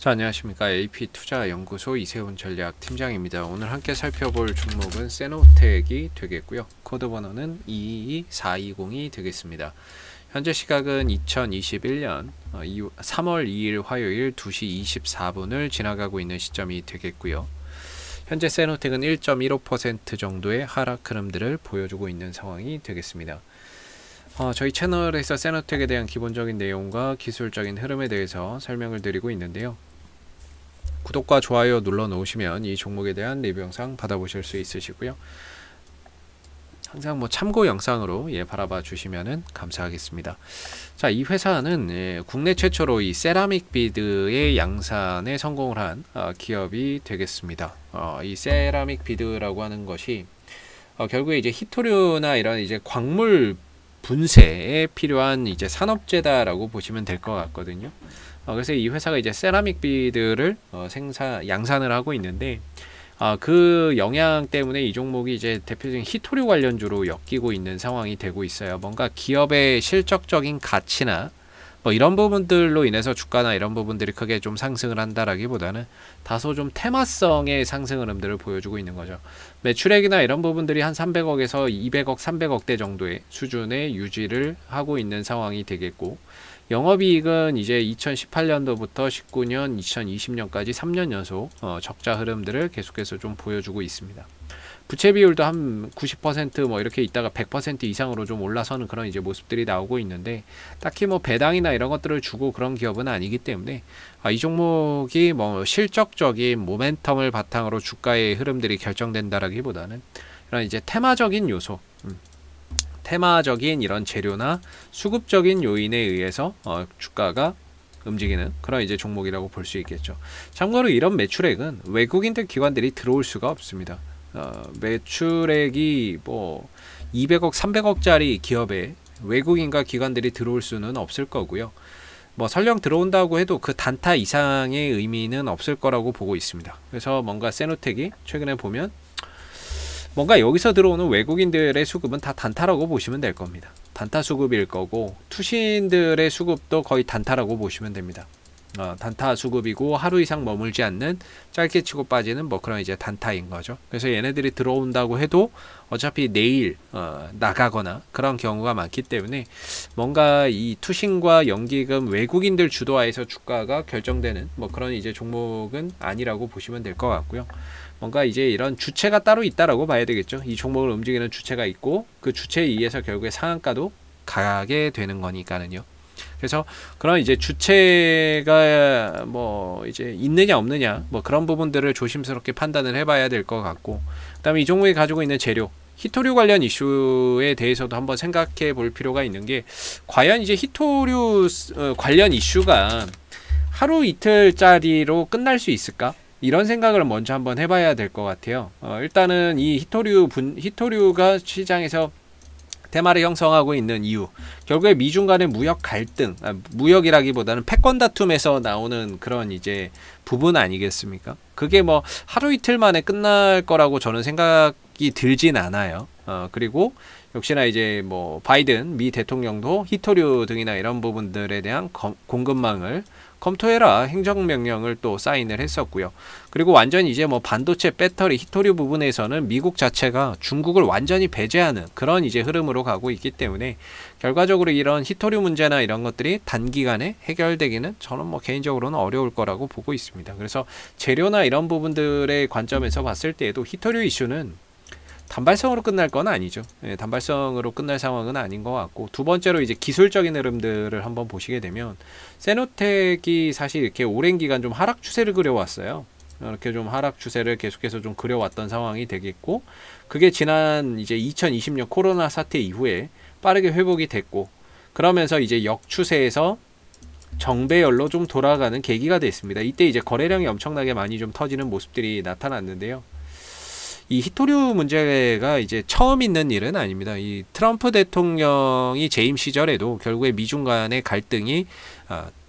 자, 안녕하십니까. AP투자연구소 이세훈 전략팀장입니다. 오늘 함께 살펴볼 종목은 세노텍이 되겠고요. 코드 번호는 222420이 되겠습니다. 현재 시각은 2021년 3월 2일 화요일 2시 24분을 지나가고 있는 시점이 되겠고요. 현재 세노텍은 1.15% 정도의 하락 흐름들을 보여주고 있는 상황이 되겠습니다. 저희 채널에서 세노텍에 대한 기본적인 내용과 기술적인 흐름에 대해서 설명을 드리고 있는데요. 구독과 좋아요 눌러 놓으시면 이 종목에 대한 리뷰 영상 받아보실 수 있으시고요. 항상 참고 영상으로 바라봐 주시면 감사하겠습니다. 자, 이 회사는 국내 최초로 이 세라믹 비드의 양산에 성공을 한 기업이 되겠습니다. 이 세라믹 비드라고 하는 것이 결국에 이제 히토류나 이런 이제 광물 분쇄에 필요한 이제 산업재다라고 보시면 될 것 같거든요. 그래서 이 회사가 이제 세라믹 비드를 양산을 하고 있는데, 그 영향 때문에 이 종목이 이제 대표적인 히토류 관련주로 엮이고 있는 상황이 되고 있어요. 뭔가 기업의 실적적인 가치나 이런 부분들로 인해서 주가나 이런 부분들이 크게 좀 상승을 한다라기보다는 다소 좀 테마성의 상승 흐름들을 보여주고 있는 거죠. 매출액이나 이런 부분들이 한 300억에서 200억, 300억대 정도의 수준에 유지를 하고 있는 상황이 되겠고, 영업이익은 이제 2018년도부터 19년, 2020년까지 3년 연속 적자 흐름들을 계속해서 좀 보여주고 있습니다. 부채 비율도 한 90% 이렇게 있다가 100% 이상으로 좀 올라서는 그런 이제 모습들이 나오고 있는데, 딱히 배당이나 이런 것들을 주고 그런 기업은 아니기 때문에 이 종목이 실적적인 모멘텀을 바탕으로 주가의 흐름들이 결정된다라기보다는 이런 이제 테마적인 요소, 테마적인 이런 재료나 수급적인 요인에 의해서 주가가 움직이는 그런 이제 종목이라고 볼 수 있겠죠. 참고로 이런 매출액은 외국인들 기관들이 들어올 수가 없습니다. 매출액이 200억, 300억짜리 기업에 외국인과 기관들이 들어올 수는 없을 거고요. 설령 들어온다고 해도 그 단타 이상의 의미는 없을 거라고 보고 있습니다. 그래서 뭔가 세노텍이 최근에 보면 뭔가 여기서 들어오는 외국인들의 수급은 다 단타라고 보시면 될 겁니다. 단타 수급일 거고, 투신들의 수급도 거의 단타라고 보시면 됩니다. 단타 수급이고 하루 이상 머물지 않는 짧게 치고 빠지는 그런 이제 단타인 거죠. 그래서 얘네들이 들어온다고 해도 어차피 내일 나가거나 그런 경우가 많기 때문에 뭔가 이 투신과 연기금 외국인들 주도하에서 주가가 결정되는 그런 이제 종목은 아니라고 보시면 될 것 같고요. 뭔가 이제 이런 주체가 따로 있다라고 봐야 되겠죠. 이 종목을 움직이는 주체가 있고 그 주체에 의해서 결국에 상한가도 가게 되는 거니까는요. 그래서 그런 이제 주체가 이제 있느냐 없느냐 그런 부분들을 조심스럽게 판단을 해봐야 될 것 같고, 그다음에 이 종목이 가지고 있는 재료 히토류 관련 이슈에 대해서도 한번 생각해 볼 필요가 있는 게, 과연 이제 히토류 관련 이슈가 하루 이틀짜리로 끝날 수 있을까? 이런 생각을 먼저 한번 해봐야 될 것 같아요. 일단은 이 히토류가 시장에서 테마를 형성하고 있는 이유, 결국에 미중 간의 무역 갈등, 무역이라기보다는 패권 다툼에서 나오는 그런 이제 부분 아니겠습니까? 그게 하루 이틀 만에 끝날 거라고 저는 생각이 들진 않아요. 그리고 역시나 이제 바이든 미 대통령도 히토류 등이나 이런 부분들에 대한 공급망을 검토해라 행정명령을 또 사인을 했었고요. 그리고 완전히 이제 반도체, 배터리, 히토류 부분에서는 미국 자체가 중국을 완전히 배제하는 그런 이제 흐름으로 가고 있기 때문에 결과적으로 이런 히토류 문제나 이런 것들이 단기간에 해결되기는 저는 개인적으로는 어려울 거라고 보고 있습니다. 그래서 재료나 이런 부분들의 관점에서 봤을 때에도 히토류 이슈는 단발성으로 끝날 건 아니죠. 단발성으로 끝날 상황은 아닌 것 같고, 두 번째로 이제 기술적인 흐름들을 한번 보시게 되면 세노텍이 사실 이렇게 오랜 기간 좀 하락 추세를 그려왔어요. 이렇게 좀 하락 추세를 계속해서 좀 그려왔던 상황이 되겠고, 그게 지난 이제 2020년 코로나 사태 이후에 빠르게 회복이 됐고, 그러면서 이제 역추세에서 정배열로 좀 돌아가는 계기가 됐습니다. 이때 이제 거래량이 엄청나게 많이 좀 터지는 모습들이 나타났는데요. 이 히토류 문제가 이제 처음 있는 일은 아닙니다. 이 트럼프 대통령이 재임 시절에도 결국에 미중 간의 갈등이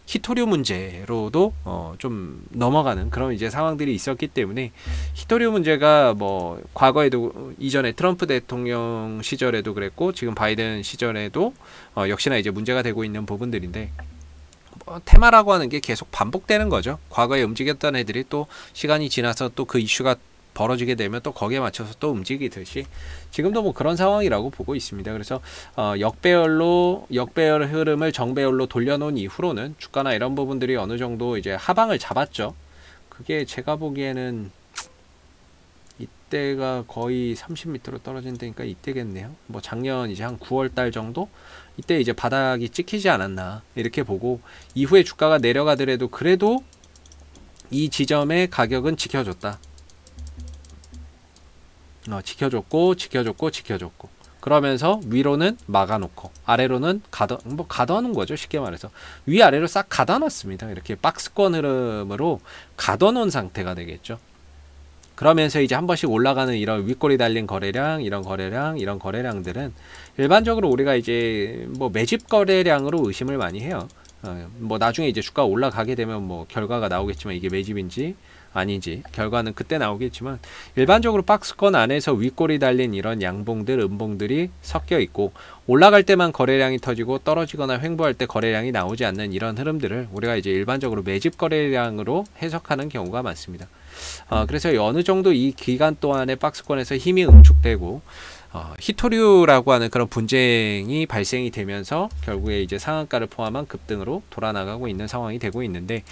히토류 문제로도 좀 넘어가는 그런 이제 상황들이 있었기 때문에, 히토류 문제가 과거에도 이전에 트럼프 대통령 시절에도 그랬고 지금 바이든 시절에도 역시나 이제 문제가 되고 있는 부분들인데, 테마라고 하는 게 계속 반복되는 거죠. 과거에 움직였던 애들이 또 시간이 지나서 또 그 이슈가 벌어지게 되면 또 거기에 맞춰서 또 움직이듯이 지금도 뭐 그런 상황이라고 보고 있습니다. 그래서 역배열 흐름을 정배열로 돌려놓은 이후로는 주가나 이런 부분들이 어느 정도 이제 하방을 잡았죠. 그게 제가 보기에는 이때가 거의 30m로 떨어진다니까 이때겠네요. 뭐 작년 이제 한 9월 달 정도 이때 이제 바닥이 찍히지 않았나 이렇게 보고, 이후에 주가가 내려가더라도 그래도 이 지점의 가격은 지켜줬다. 지켜줬고 그러면서 위로는 막아놓고 아래로는 가둬놓은 거죠. 쉽게 말해서 위아래로 싹 가둬놨습니다. 이렇게 박스권 흐름으로 가둬놓은 상태가 되겠죠. 그러면서 이제 한 번씩 올라가는 이런 윗꼬리 달린 거래량, 이런 거래량들은 일반적으로 우리가 이제 뭐 매집 거래량으로 의심을 많이 해요. 뭐 나중에 이제 주가가 올라가게 되면 뭐 결과가 나오겠지만 이게 매집인지 아닌지 결과는 그때 나오겠지만, 일반적으로 박스권 안에서 윗꼬리 달린 이런 양봉들, 음봉들이 섞여 있고 올라갈 때만 거래량이 터지고 떨어지거나 횡보할 때 거래량이 나오지 않는 이런 흐름들을 우리가 이제 일반적으로 매집 거래량으로 해석하는 경우가 많습니다. 그래서 어느 정도 이 기간 동안에 박스권에서 힘이 응축되고 히토류라고 하는 그런 분쟁이 발생이 되면서 결국에 이제 상한가를 포함한 급등으로 돌아나가고 있는 상황이 되고 있는데,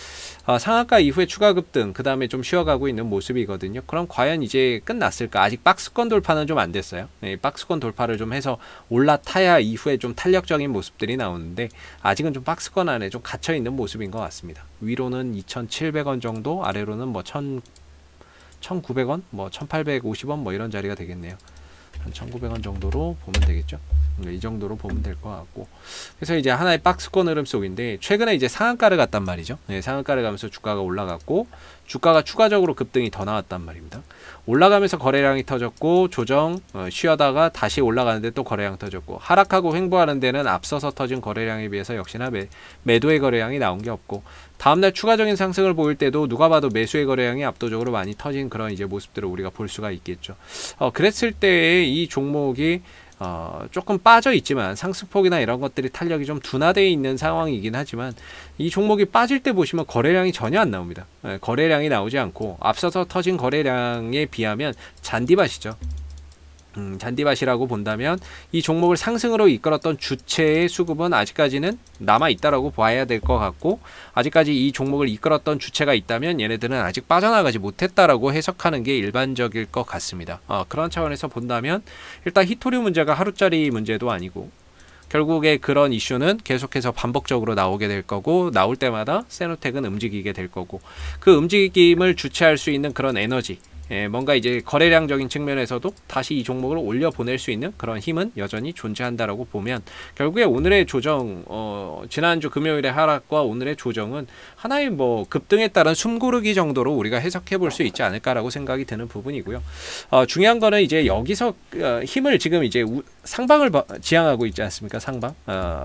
상한가 이후에 추가 급등, 그 다음에 좀 쉬어가고 있는 모습이거든요. 그럼 과연 이제 끝났을까? 아직 박스권 돌파는 좀 안 됐어요. 네, 박스권 돌파를 좀 해서 올라타야 이후에 좀 탄력적인 모습들이 나오는데, 아직은 좀 박스권 안에 좀 갇혀 있는 모습인 것 같습니다. 위로는 2,700원 정도, 아래로는 뭐 1,900원, 뭐 1,850원 뭐 이런 자리가 되겠네요. 한 1,900원 정도로 보면 되겠죠. 이 정도로 보면 될 것 같고, 그래서 이제 하나의 박스권 흐름 속인데, 최근에 이제 상한가를 갔단 말이죠. 네, 상한가를 가면서 주가가 올라갔고, 주가가 추가적으로 급등이 더 나왔단 말입니다. 올라가면서 거래량이 터졌고, 조정 쉬어다가 다시 올라가는데 또 거래량 터졌고, 하락하고 횡보하는 데는 앞서서 터진 거래량에 비해서 역시나 매도의 거래량이 나온 게 없고, 다음날 추가적인 상승을 보일 때도 누가 봐도 매수의 거래량이 압도적으로 많이 터진 그런 이제 모습들을 우리가 볼 수가 있겠죠. 그랬을 때 이 종목이 조금 빠져 있지만, 상승폭이나 이런 것들이 탄력이 좀 둔화되어 있는 상황이긴 하지만, 이 종목이 빠질 때 보시면 거래량이 전혀 안 나옵니다. 거래량이 나오지 않고 앞서서 터진 거래량에 비하면 잔디밭이죠. 잔디밭이라고 본다면 이 종목을 상승으로 이끌었던 주체의 수급은 아직까지는 남아있다라고 봐야 될 것 같고, 아직까지 이 종목을 이끌었던 주체가 있다면 얘네들은 아직 빠져나가지 못했다라고 해석하는 게 일반적일 것 같습니다. 그런 차원에서 본다면 일단 히토류 문제가 하루짜리 문제도 아니고, 결국에 그런 이슈는 계속해서 반복적으로 나오게 될 거고, 나올 때마다 세노텍은 움직이게 될 거고, 그 움직임을 주체할 수 있는 그런 에너지, 뭔가 이제 거래량적인 측면에서도 다시 이 종목을 올려 보낼 수 있는 그런 힘은 여전히 존재한다라고 보면, 결국에 오늘의 조정, 지난주 금요일의 하락과 오늘의 조정은 하나의 뭐 급등에 따른 숨고르기 정도로 우리가 해석해 볼 수 있지 않을까라고 생각이 드는 부분이고요. 중요한 거는 이제 여기서 힘을 지금 이제 상방을 지향하고 있지 않습니까?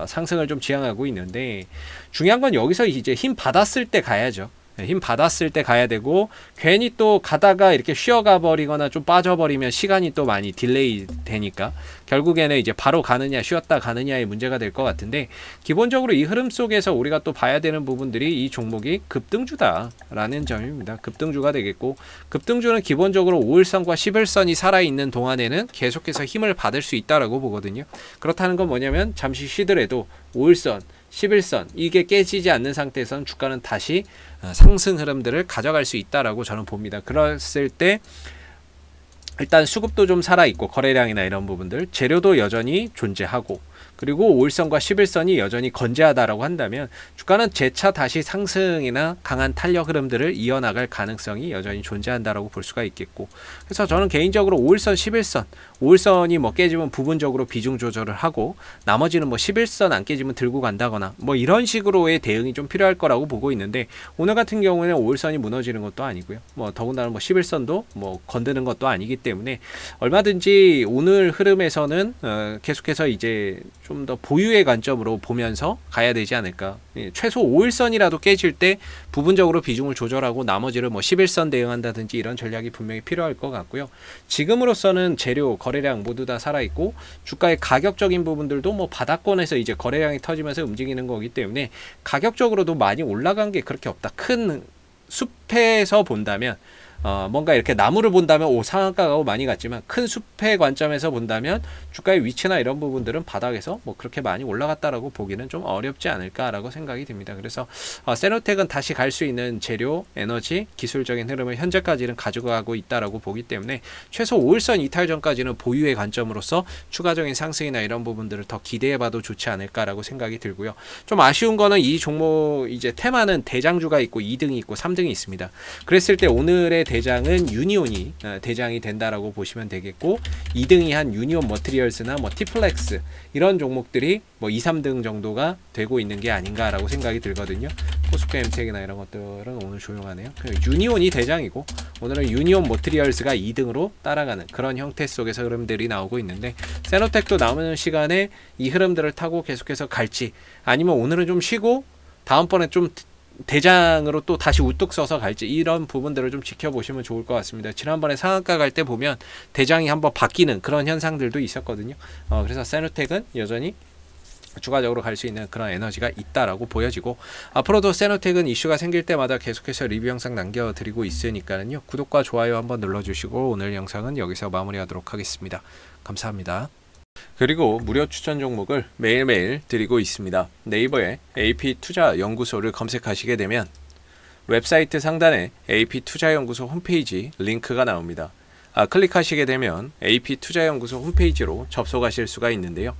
상승을 좀 지향하고 있는데, 중요한 건 여기서 이제 힘 받았을 때 가야죠. 힘 받았을 때 가야 되고, 괜히 또 가다가 이렇게 쉬어가 버리거나 좀 빠져버리면 시간이 또 많이 딜레이 되니까 결국에는 이제 바로 가느냐 쉬었다 가느냐의 문제가 될 것 같은데, 기본적으로 이 흐름 속에서 우리가 또 봐야 되는 부분들이 이 종목이 급등주다라는 점입니다. 급등주가 되겠고, 급등주는 기본적으로 5일선과 11선이 살아있는 동안에는 계속해서 힘을 받을 수 있다라고 보거든요. 그렇다는 건 뭐냐면, 잠시 쉬더라도 5일선 11선 이게 깨지지 않는 상태에서는 주가는 다시 상승 흐름들을 가져갈 수 있다라고 저는 봅니다. 그랬을 때 일단 수급도 좀 살아있고, 거래량이나 이런 부분들, 재료도 여전히 존재하고, 그리고 5일선과 11선이 여전히 건재하다라고 한다면 주가는 재차 다시 상승이나 강한 탄력 흐름들을 이어나갈 가능성이 여전히 존재한다라고 볼 수가 있겠고, 그래서 저는 개인적으로 5일선, 11선, 5일선이 뭐 깨지면 부분적으로 비중 조절을 하고, 나머지는 뭐 11선 안 깨지면 들고 간다거나 뭐 이런 식으로의 대응이 좀 필요할 거라고 보고 있는데, 오늘 같은 경우에는 5일선이 무너지는 것도 아니고요. 뭐 더군다나 뭐 11선도 뭐 건드는 것도 아니기 때문에 얼마든지 오늘 흐름에서는 계속해서 이제 좀 더 보유의 관점으로 보면서 가야 되지 않을까. 최소 5일선이라도 깨질 때 부분적으로 비중을 조절하고 나머지를 뭐 10일선 대응한다든지 이런 전략이 분명히 필요할 것 같고요. 지금으로서는 재료, 거래량 모두 다 살아있고 주가의 가격적인 부분들도 뭐 바닥권에서 이제 거래량이 터지면서 움직이는 거기 때문에 가격적으로도 많이 올라간 게 그렇게 없다. 큰 숲에서 본다면 뭔가 이렇게 나무를 본다면 상한가가 많이 갔지만 큰 숲의 관점에서 본다면 주가의 위치나 이런 부분들은 바닥에서 뭐 그렇게 많이 올라갔다라고 보기는 좀 어렵지 않을까라고 생각이 듭니다. 그래서 세노텍은 다시 갈 수 있는 재료, 에너지, 기술적인 흐름을 현재까지는 가져가고 있다라고 보기 때문에 최소 5일선 이탈 전까지는 보유의 관점으로서 추가적인 상승이나 이런 부분들을 더 기대해봐도 좋지 않을까라고 생각이 들고요. 좀 아쉬운 거는 이 종목 이제 테마는 대장주가 있고 2등이 있고 3등이 있습니다. 그랬을 때 오늘의 대장은 유니온이 대장이 된다라고 보시면 되겠고 2등이 한 유니온 머티리얼스나 뭐 티플렉스 이런 종목들이 뭐 2, 3등 정도가 되고 있는 게 아닌가라고 생각이 들거든요. 포스코 엠텍이나 이런 것들은 오늘 조용하네요. 유니온이 대장이고 오늘은 유니온 머티리얼스가 2등으로 따라가는 그런 형태 속에서 흐름들이 나오고 있는데 세노텍도 남은 시간에 이 흐름들을 타고 계속해서 갈지 아니면 오늘은 좀 쉬고 다음번에 좀 대장으로 또 다시 우뚝 서서 갈지 이런 부분들을 좀 지켜보시면 좋을 것 같습니다. 지난번에 상한가 갈 때 보면 대장이 한번 바뀌는 그런 현상들도 있었거든요. 그래서 세노텍은 여전히 추가적으로 갈 수 있는 그런 에너지가 있다라고 보여지고 앞으로도 세노텍은 이슈가 생길 때마다 계속해서 리뷰 영상 남겨드리고 있으니까요. 구독과 좋아요 한번 눌러주시고 오늘 영상은 여기서 마무리하도록 하겠습니다. 감사합니다. 그리고 무료 추천 종목을 매일매일 드리고 있습니다. 네이버에 AP투자연구소를 검색하시게 되면 웹사이트 상단에 AP투자연구소 홈페이지 링크가 나옵니다. 클릭하시게 되면 AP투자연구소 홈페이지로 접속하실 수가 있는데요.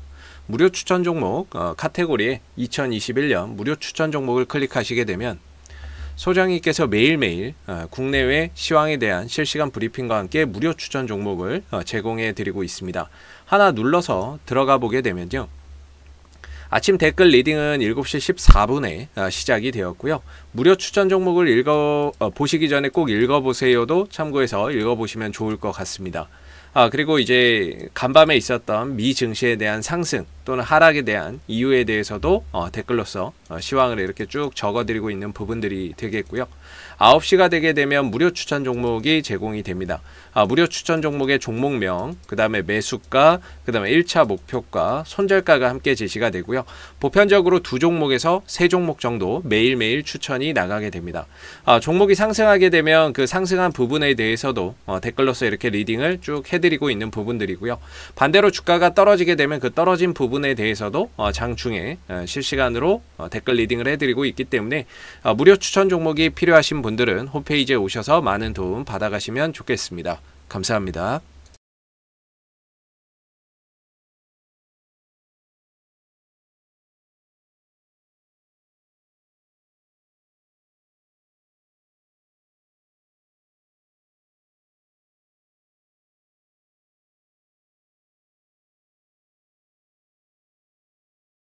무료 추천 종목 카테고리에 2021년 무료 추천 종목을 클릭하시게 되면 소장님께서 매일매일 국내외 시황에 대한 실시간 브리핑과 함께 무료 추천 종목을 제공해 드리고 있습니다. 하나 눌러서 들어가 보게 되면요. 아침 댓글 리딩은 7시 14분에 시작이 되었고요. 무료 추천 종목을 보시기 전에 꼭 읽어보세요도 참고해서 읽어보시면 좋을 것 같습니다. 그리고 이제 간밤에 있었던 미 증시에 대한 상승 또는 하락에 대한 이유에 대해서도 댓글로서 시황을 이렇게 쭉 적어드리고 있는 부분들이 되겠고요. 9시가 되게 되면 무료 추천 종목이 제공이 됩니다. 무료 추천 종목의 종목명, 그 다음에 매수가, 그 다음에 1차 목표가, 손절가가 함께 제시가 되고요. 보편적으로 2종목에서 3종목 정도 매일매일 추천이 나가게 됩니다. 종목이 상승하게 되면 그 상승한 부분에 대해서도 댓글로서 이렇게 리딩을 쭉 해드리고 있는 부분들이고요. 반대로 주가가 떨어지게 되면 그 떨어진 부분에 대해서도 장중에 실시간으로 댓글 리딩을 해드리고 있기 때문에 무료 추천 종목이 필요하신 분들은 홈페이지에 오셔서 많은 도움 받아가시면 좋겠습니다. 감사합니다.